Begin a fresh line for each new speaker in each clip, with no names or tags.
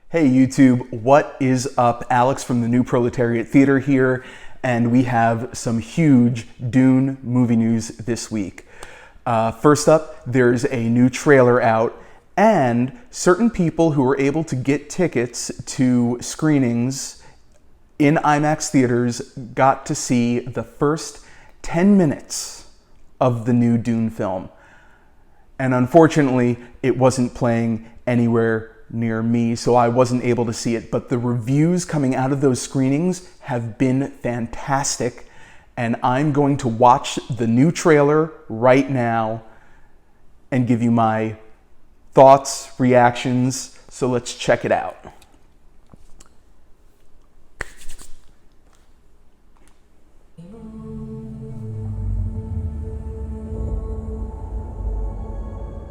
Hey YouTube, what is up? Alex from the New Proletariat Theater here, and we have some huge Dune movie news this week. First up, there's a new trailer out, and certain people who were able to get tickets to screenings in IMAX theaters got to see the first 10 minutes of the new Dune film. And unfortunately, it wasn't playing anywhere near me, so I wasn't able to see it. But the reviews coming out of those screenings have been fantastic, and I'm going to watch the new trailer right now and give you my thoughts, reactions. So let's check it out.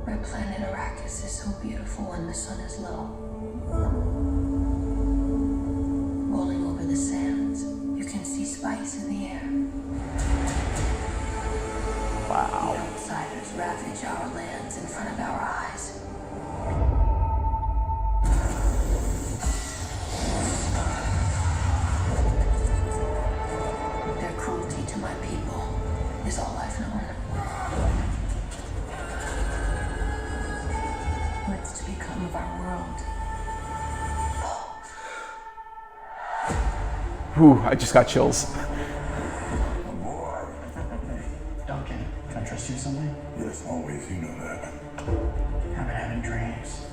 My planet Arrakis is so beautiful when the sun is low. Rolling over the sands, you can see spice in the air.
Wow.
The outsiders ravage our lands in front of our eyes. Their cruelty to my people is all I've known. What's to become of our world?
Whew, I just got chills.
Duncan, can I trust you with something?
Yes, always. You know that.
I've been having dreams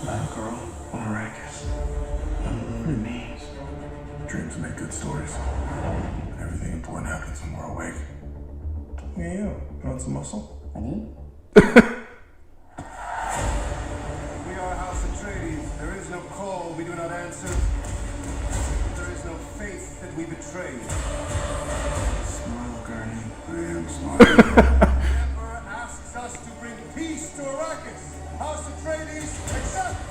about a girl on Arrakis. I don't know what it means.
Dreams make good stories. Everything important happens when we're awake. Hey, you want some muscle?
I need?
We are House Atreides. There is no call we do not answer. There is no faith that we betray.
Smile, Gurney.
I am smiling.
The Emperor asks us to bring peace to Arrakis. House Atreides accepts.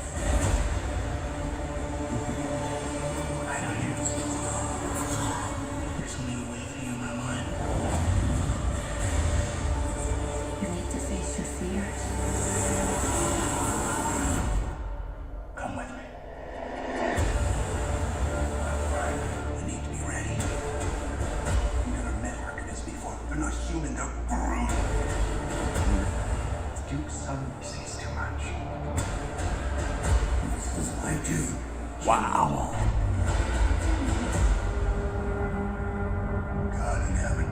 I know you. There's only a way for you in my mind.
You need to face your fears.
Come with me. We need to be ready.
I've never met Arcanist before. They're not human. They're brute.
Duke's son sees too much.
This is what I do.
Wow.
God in heaven.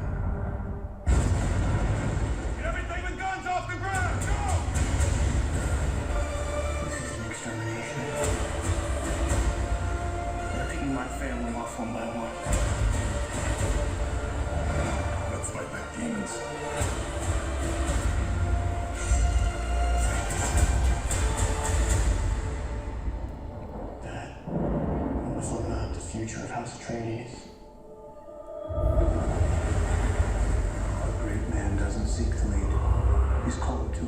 Get everything with guns off the ground. Go!
This is an extermination. They're picking my family off one by one.
Let's fight back demons.
Dad, I was looking at the future of House Atreides.
A great man doesn't seek to lead. He's called to it.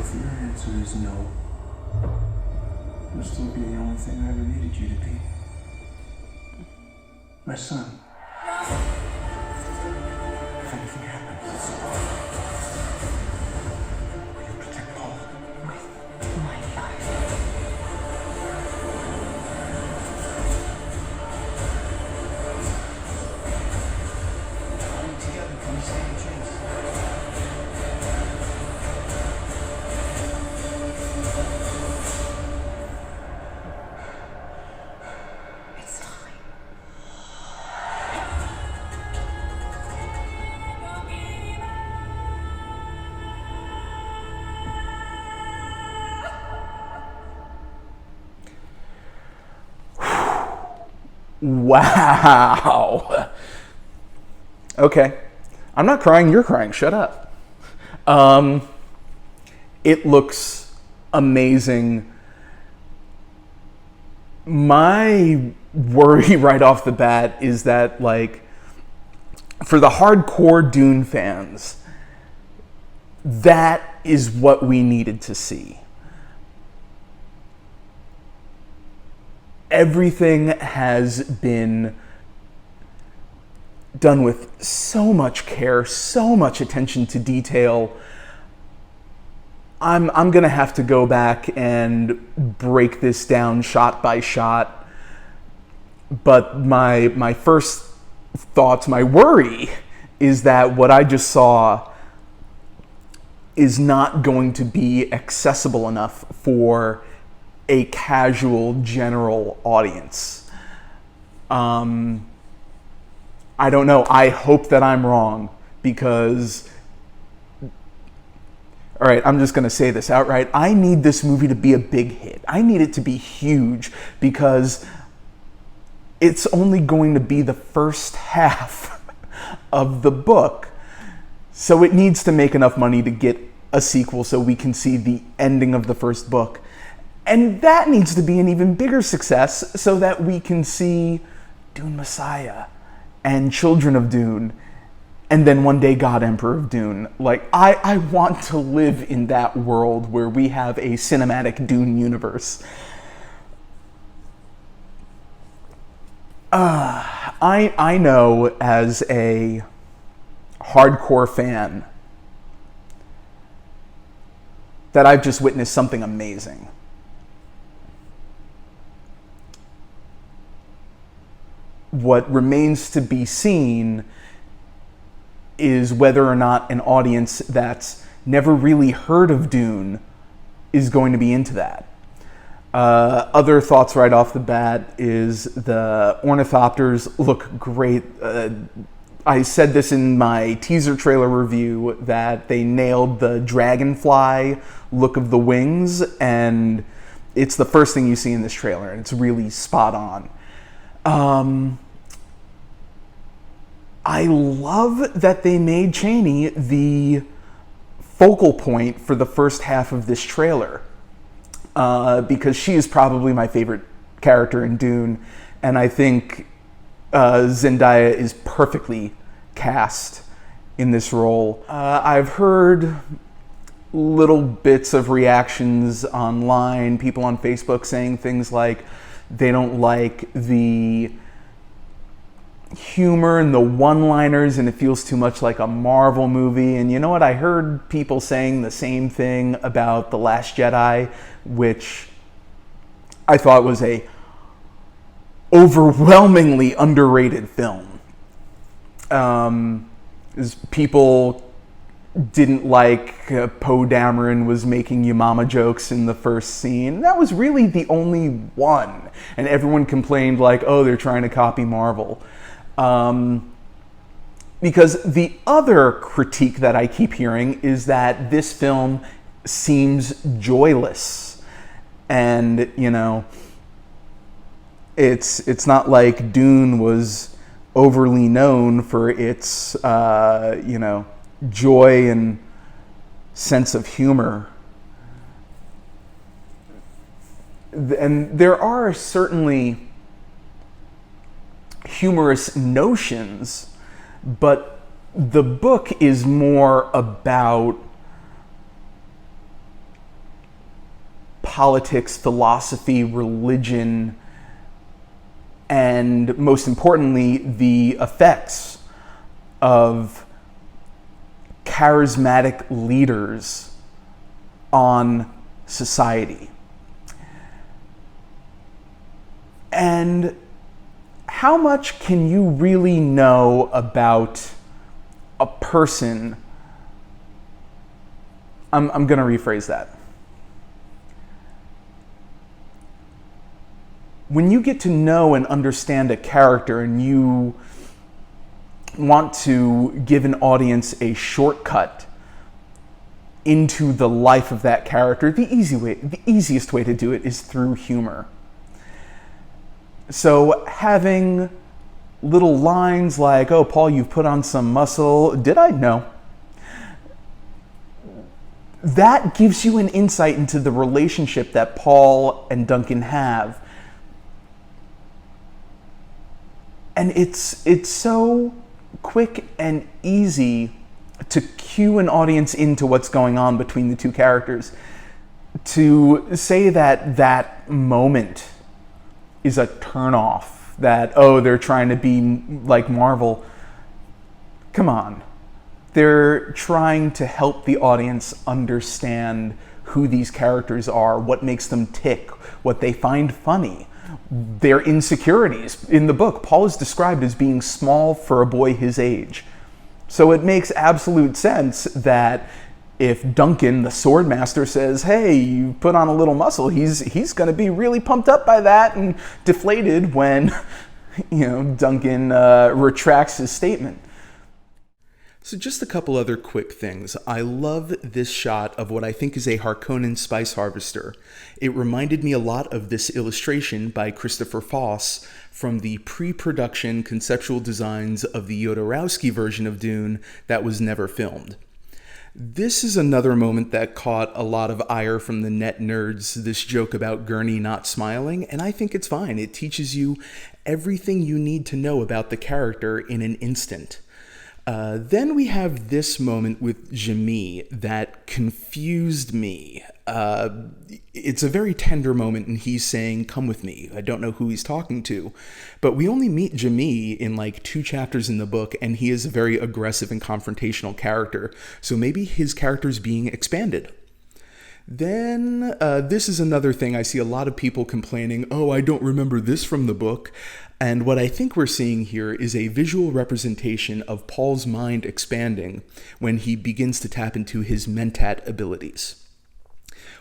If your answer is no, you'll still be the only thing I ever needed you to be. My son. If anything happens, will you protect Paul?
With my life.
Only together can we stand a chance.
It's time.
Wow. Okay. I'm not crying, you're crying. Shut up. It looks amazing. My worry right off the bat is that, like, for the hardcore Dune fans, that is what we needed to see. Everything has been done with so much care, so much attention to detail. I'm gonna have to go back and break this down shot by shot. But my first thoughts, my worry, is that what I just saw is not going to be accessible enough for a casual general audience. I don't know. I hope that I'm wrong, because, all right, I'm just going to say this outright. I need this movie to be a big hit. I need it to be huge, because it's only going to be the first half of the book. So it needs to make enough money to get a sequel so we can see the ending of the first book. And that needs to be an even bigger success so that we can see Dune Messiah and Children of Dune, and then one day God Emperor of Dune. Like, I want to live in that world where we have a cinematic Dune universe. I know, as a hardcore fan, that I've just witnessed something amazing. What remains to be seen is whether or not an audience that's never really heard of Dune is going to be into that. Other thoughts right off the bat is the ornithopters look great. I said this in my teaser trailer review that they nailed the dragonfly look of the wings, and it's the first thing you see in this trailer, and it's really spot on. I love that they made Chani the focal point for the first half of this trailer, because she is probably my favorite character in Dune, and I think Zendaya is perfectly cast in this role. I've heard little bits of reactions online, people on Facebook saying things like they don't like the humor and the one-liners, and it feels too much like a Marvel movie. And you know what? I heard people saying the same thing about The Last Jedi, which I thought was a overwhelmingly underrated film. People didn't like Poe Dameron was making your mama jokes in the first scene. That was really the only one. And everyone complained like, oh, they're trying to copy Marvel. Because the other critique that I keep hearing is that this film seems joyless. And, you know, it's not like Dune was overly known for its, joy and sense of humor. And there are certainly humorous notions, but the book is more about politics, philosophy, religion, and most importantly, the effects of charismatic leaders on society. And how much can you really know about a person? I'm going to rephrase that. When you get to know and understand a character and you want to give an audience a shortcut into the life of that character, the easiest way to do it is through humor. So having little lines like, oh, Paul, you've put on some muscle. Did I? No. That gives you an insight into the relationship that Paul and Duncan have. And it's so quick and easy to cue an audience into what's going on between the two characters. To say that that moment is a turnoff, that, oh, they're trying to be like Marvel. Come on. they're trying to help the audience understand who these characters are, what makes them tick, what they find funny, their insecurities. In the book, Paul is described as being small for a boy his age. So it makes absolute sense that if Duncan, the swordmaster, says, hey, you put on a little muscle, he's going to be really pumped up by that and deflated when, Duncan retracts his statement. So just a couple other quick things. I love this shot of what I think is a Harkonnen spice harvester. It reminded me a lot of this illustration by Christopher Foss from the pre-production conceptual designs of the Jodorowsky version of Dune that was never filmed. This is another moment that caught a lot of ire from the net nerds, this joke about Gurney not smiling, and I think it's fine. It teaches you everything you need to know about the character in an instant. Then we have this moment with Jimmy that confused me. It's a very tender moment, and he's saying, come with me. I don't know who he's talking to. But we only meet Jimmy in like 2 chapters in the book, and he is a very aggressive and confrontational character. So maybe his character's being expanded. Then this is another thing I see a lot of people complaining, oh, I don't remember this from the book. And what I think we're seeing here is a visual representation of Paul's mind expanding when he begins to tap into his mentat abilities.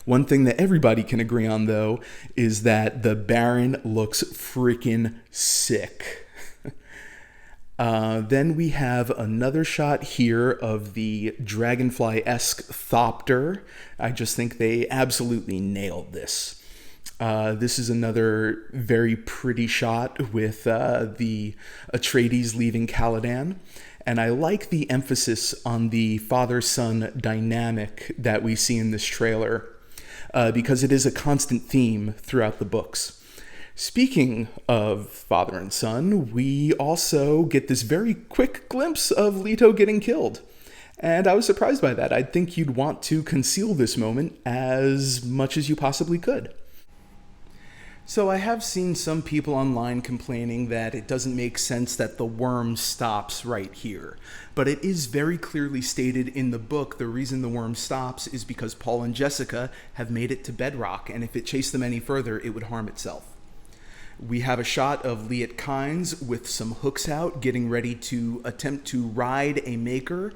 One thing that everybody can agree on, though, is that the Baron looks freaking sick. Then we have another shot here of the dragonfly-esque Thopter. I just think they absolutely nailed this. This is another very pretty shot with the Atreides leaving Caladan. And I like the emphasis on the father-son dynamic that we see in this trailer, because it is a constant theme throughout the books. Speaking of father and son, we also get this very quick glimpse of Leto getting killed. And I was surprised by that. I'd think you'd want to conceal this moment as much as you possibly could. So I have seen some people online complaining that it doesn't make sense that the worm stops right here. But it is very clearly stated in the book the reason the worm stops is because Paul and Jessica have made it to bedrock, and if it chased them any further, it would harm itself. We have a shot of Liet Kynes with some hooks out, getting ready to attempt to ride a maker.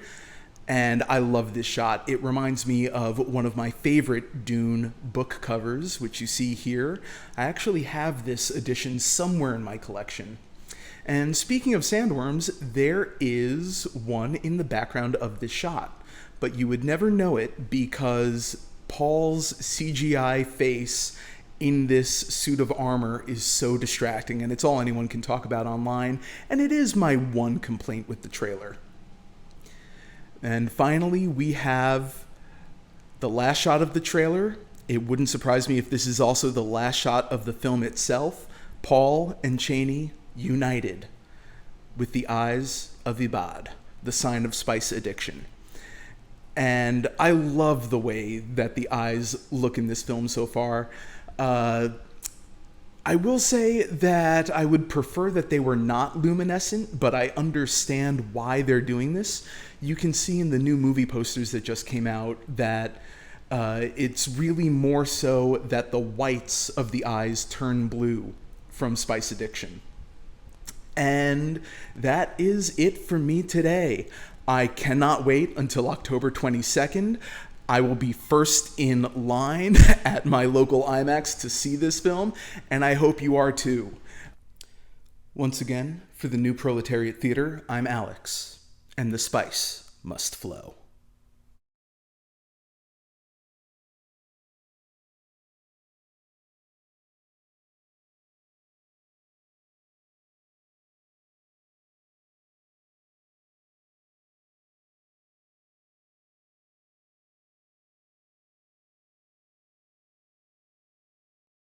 And I love this shot. It reminds me of one of my favorite Dune book covers, which you see here. I actually have this edition somewhere in my collection. And speaking of sandworms, there is one in the background of this shot. But you would never know it because Paul's CGI face in this suit of armor is so distracting, and it's all anyone can talk about online. And it is my one complaint with the trailer. And finally, we have the last shot of the trailer. It wouldn't surprise me if this is also the last shot of the film itself. Paul and Chani united with the eyes of Ibad, the sign of spice addiction. And I love the way that the eyes look in this film so far. I will say that I would prefer that they were not luminescent, but I understand why they're doing this. You can see in the new movie posters that just came out that it's really more so that the whites of the eyes turn blue from spice addiction. And that is it for me today. I cannot wait until October 22nd. I will be first in line at my local IMAX to see this film, and I hope you are too. Once again, for the New Proletariat Theater, I'm Alex, and the spice must flow.